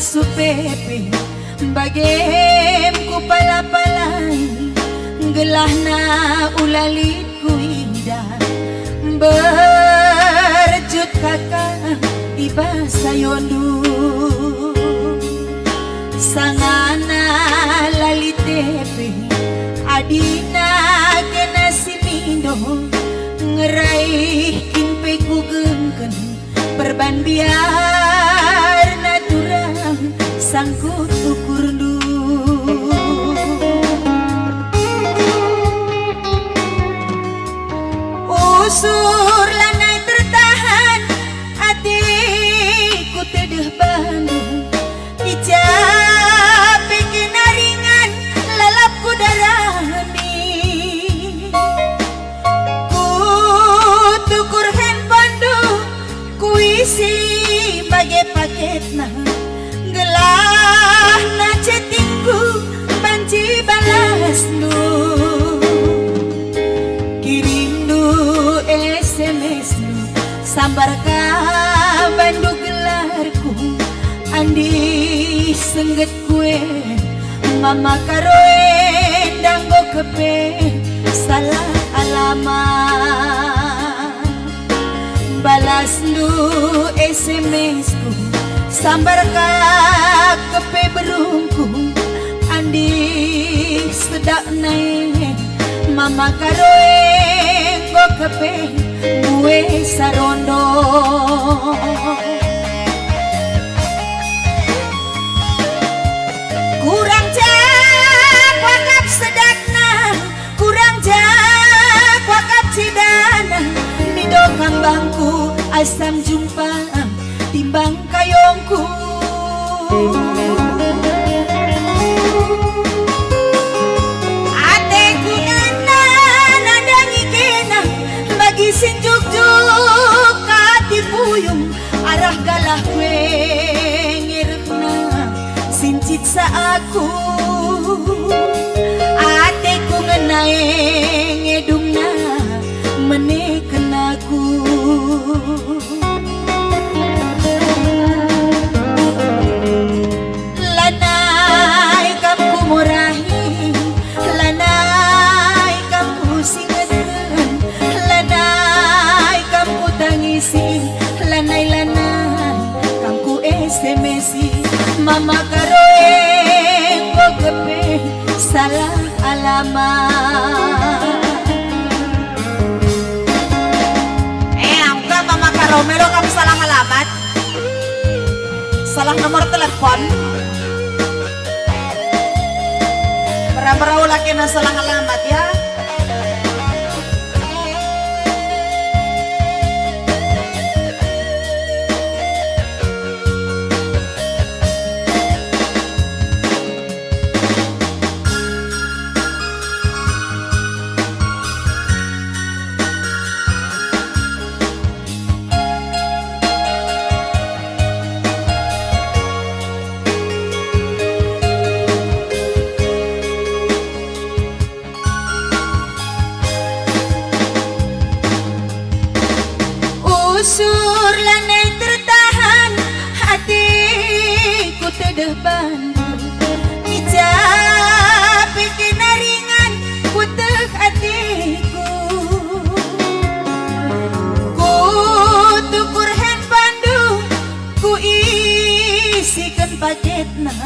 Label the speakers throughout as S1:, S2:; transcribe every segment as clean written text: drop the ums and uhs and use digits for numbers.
S1: supepe bagem ku pala-palai gelahna ulalit ku indah berjut kakak iba sayondu sangana lalitepe adina kena simindo ngeraih kimpe ku gengken perban biar naturang sangkut ukur du usur lanai tertahan hatiku tedeh bandung icape kenaringan lalap ku darami ku tukur handphone du ku isi bagai paket nah gelah na chattingku banci balas nu kirim nu SMS nu sambar ka bandu gelarku andi sengget kue mama karoe danggo kepe salah alamat balas nu SMS ku sambar ka kepe berungku andi sedak naik mama karoe go kepe gue sarondo kurang jak wakap sedakna kurang jak wakap cidana mido kambangku asam jumpa timbang kayongku ateku nana nadangi kena bagi sinjuk-juk kati puyung arah galah kue ngirekna sincit sa aku ateku ngenae ngedungna meneken aku lanai kamu murahi lanai kamu singetan lanai kamu tangisi lanai kamu SMS mama karoe ko kepe salah alamat angka mama karomelo kamu salah alamat salah nomor telepon berapa lagi na salah alamat ya usur lanai tertahan hatiku tedeh bandung icape kenaringan ku teh hatiku ku tukur handphone du ku isikan paketna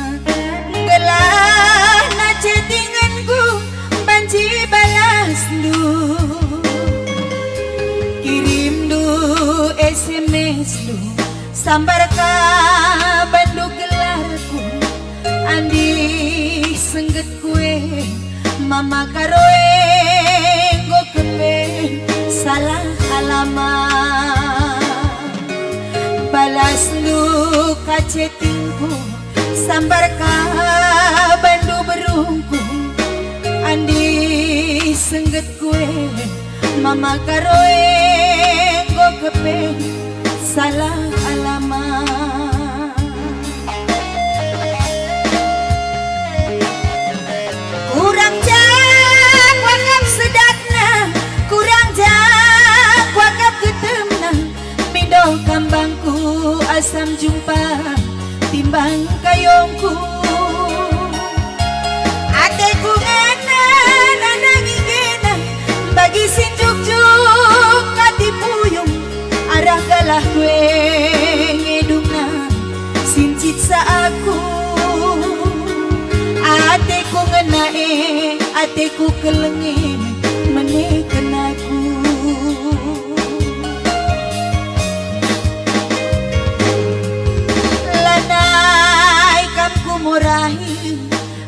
S1: gelah na chattinganku banci balas du SMS lu sambar ka bandu gelarku andi sengget kue mama karoe go kepe salah alamat balas lu ka chattingku sambar ka bandu berungku andi sengget kue mama karoe go kepe salah alamat kurang jak wakap sedakna kurang jak wakap getemna mido kambangku asam jumpa timbang kayongku. Ate ko nga na nangingina bagi sinjuk-juk katipuyong arah galah kwe ngedung na sincit sa aku. Ate ko nga ate ko kelengi menekan aku. Lanai kam ku murahi,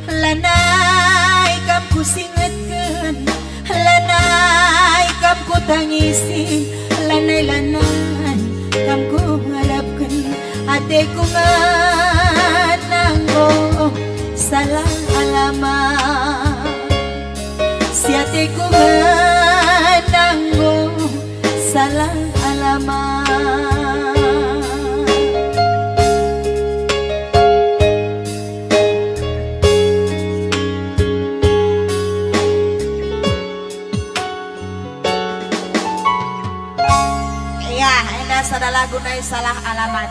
S1: lanai kam ku singetkan, lanai kam ku tangisi, lanai kam ku harapkan. Ate ku ngananggo salah alamat, si ate ku ngananggo salah alamat. Iya, ini ada lagu na salah alamat.